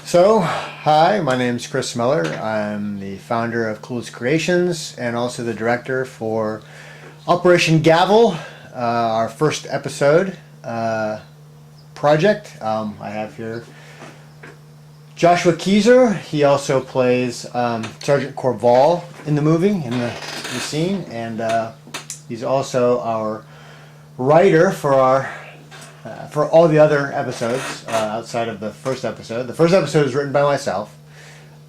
Hi, my name's Chris Miller. I'm the founder of Cluless Creations and also the director for Operation Gavel, our first episode project. I have here Joshua Keyser. He also plays Sergeant Corval in the movie, in the scene, and he's also our writer for all the other episodes outside of the first episode. The first episode is written by myself,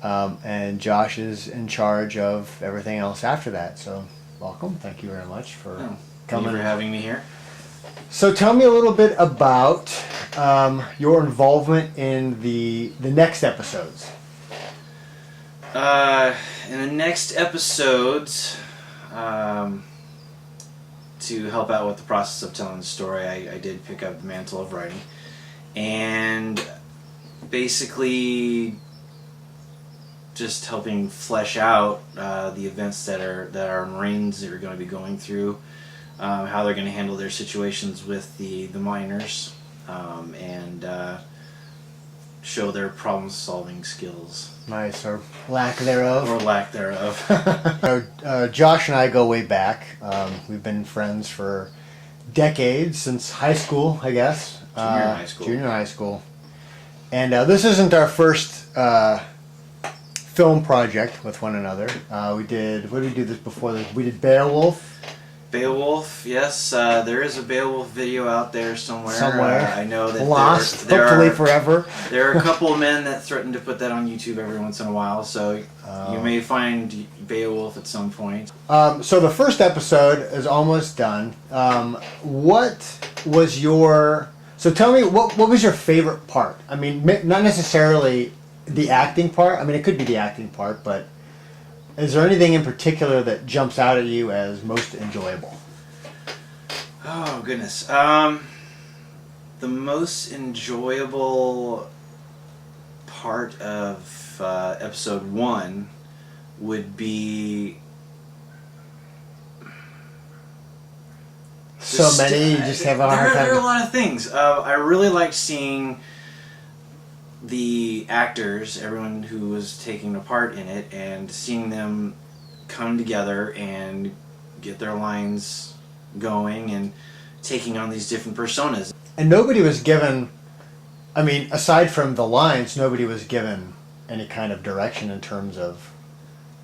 and Josh is in charge of everything else after that. So, welcome. Thank you very much for coming. Thank you for having me here. So, tell me a little bit about your involvement in the next episodes. In the next episodes, to help out with the process of telling the story, I did pick up the mantle of writing, and basically just helping flesh out the events that our Marines are going to be going through, how they're going to handle their situations with the miners, and show their problem-solving skills. Nice, or lack thereof. Or lack thereof. Josh and I go way back. We've been friends for decades, since high school, I guess. Junior high school. And this isn't our first film project with one another. What did we do this before this? We did Beowulf. Beowulf, yes. There is a Beowulf video out there somewhere. I know that lost, there hopefully are, forever. There are a couple of men that threaten to put that on YouTube every once in a while, so you may find Beowulf at some point. So the first episode is almost done. What was your... So tell me, what was your favorite part? I mean, not necessarily the acting part. I mean, it could be the acting part, but is there anything in particular that jumps out at you as most enjoyable? Oh, goodness. The most enjoyable part of episode 1 would be... So many, you just have a hard time. There are a lot of things. I really liked seeing the actors, everyone who was taking a part in it, and seeing them come together and get their lines going and taking on these different personas. And nobody was given, I mean, aside from the lines, nobody was given any kind of direction in terms of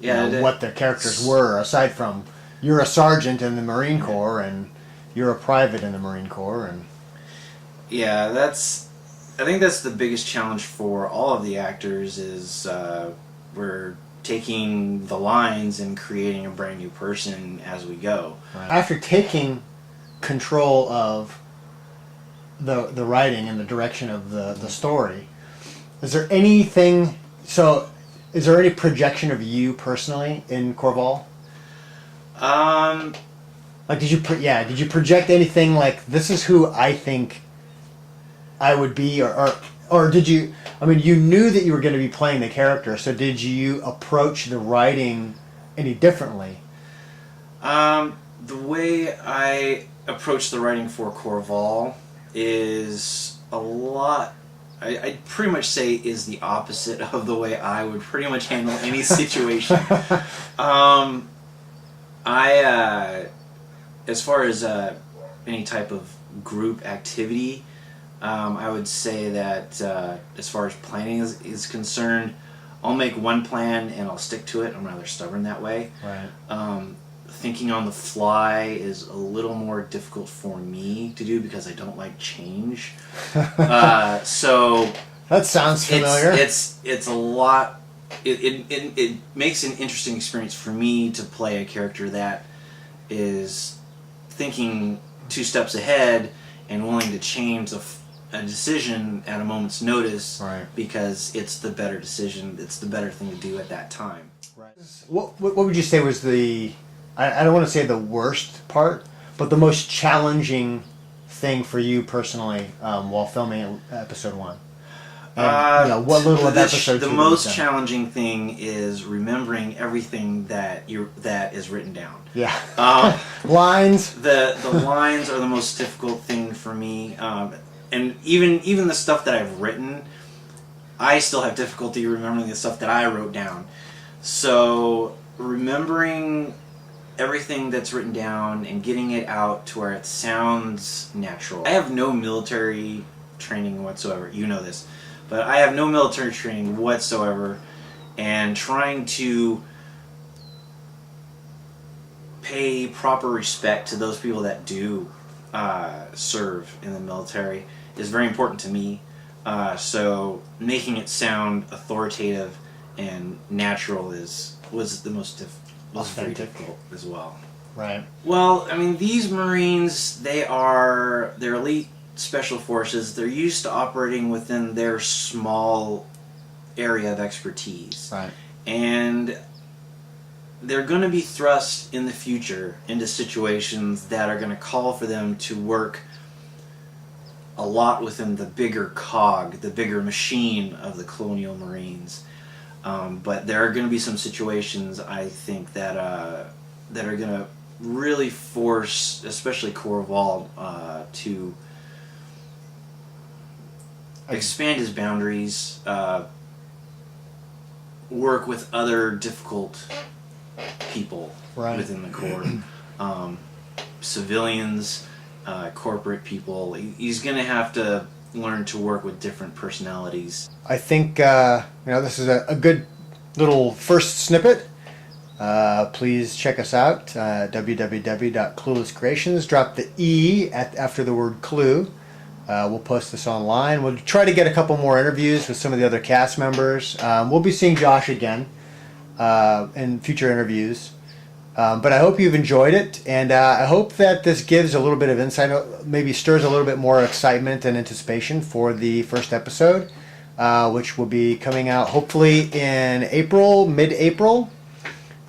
what their characters were, aside from you're a sergeant in the Marine Corps and you're a private in the Marine Corps. And yeah, I think that's the biggest challenge for all of the actors is we're taking the lines and creating a brand new person as we go. Right. After taking control of the writing and the direction of the story, is there anything... So, is there any projection of you personally in Corval? Like, did you project anything like, this is who I think I would be, or did you... I mean, you knew that you were going to be playing the character, so did you approach the writing any differently? The way I approach the writing for Corval is a lot... I'd pretty much say is the opposite of the way I would pretty much handle any situation. As far as any type of group activity, I would say that as far as planning is concerned, I'll make one plan and I'll stick to it. I'm rather stubborn that way. Right. Thinking on the fly is a little more difficult for me to do because I don't like change. So that sounds familiar. It's a lot. It makes an interesting experience for me to play a character that is thinking 2 steps ahead and willing to change a decision at a moment's notice, right, because it's the better decision, it's the better thing to do at that time. Right. What would you say was the, I don't want to say the worst part, but the most challenging thing for you personally while filming episode 1? And, what little of episode 2? The most challenging thing is remembering everything that is written down. Yeah. Lines. The lines are the most difficult thing for me, and even the stuff that I've written, I still have difficulty remembering the stuff that I wrote down. So remembering everything that's written down and getting it out to where it sounds natural. I have no military training whatsoever. You know this. But I have no military training whatsoever, and trying to pay proper respect to those people that do serve in the military is very important to me. So making it sound authoritative and natural was the most very difficult as well. Right. Well, I mean, these Marines, they're elite special forces. They're used to operating within their small area of expertise. Right. And they're going to be thrust in the future into situations that are going to call for them to work a lot within the bigger cog, the bigger machine of the Colonial Marines. But there are going to be some situations, I think, that are going to really force, especially Corval, to expand his boundaries, work with other difficult people within the Corps, civilians, corporate people. He's going to have to learn to work with different personalities. I think this is a good little first snippet. Please check us out, www.Cluless Creations. Drop the E after the word clue. We'll post this online. We'll try to get a couple more interviews with some of the other cast members. We'll be seeing Josh again in future interviews. But I hope you've enjoyed it, and I hope that this gives a little bit of insight, maybe stirs a little bit more excitement and anticipation for the first episode, which will be coming out hopefully in April, mid-April.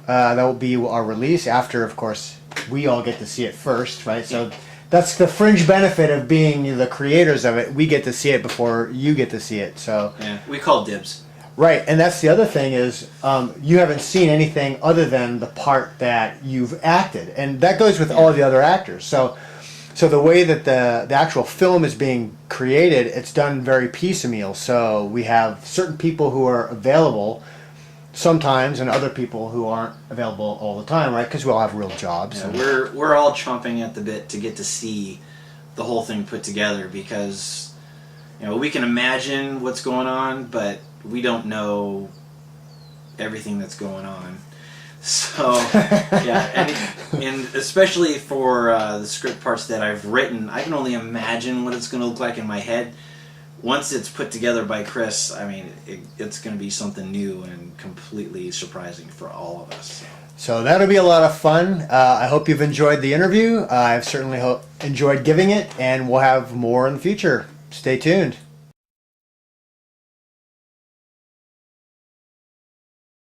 That will be our release after, of course, we all get to see it first, right? So that's the fringe benefit of being the creators of it. We get to see it before you get to see it. So yeah, we call dibs. Right, and that's the other thing is you haven't seen anything other than the part that you've acted, and that goes with all the other actors. So the way that the actual film is being created, it's done very piecemeal. So we have certain people who are available sometimes, and other people who aren't available all the time, right? Because we all have real jobs. Yeah, we're all chomping at the bit to get to see the whole thing put together, because we can imagine what's going on, but we don't know everything that's going on. So, yeah, and especially for the script parts that I've written, I can only imagine what it's going to look like in my head. Once it's put together by Chris, I mean, it's going to be something new and completely surprising for all of us. So that'll be a lot of fun. I hope you've enjoyed the interview. I've certainly enjoyed giving it, and we'll have more in the future. Stay tuned.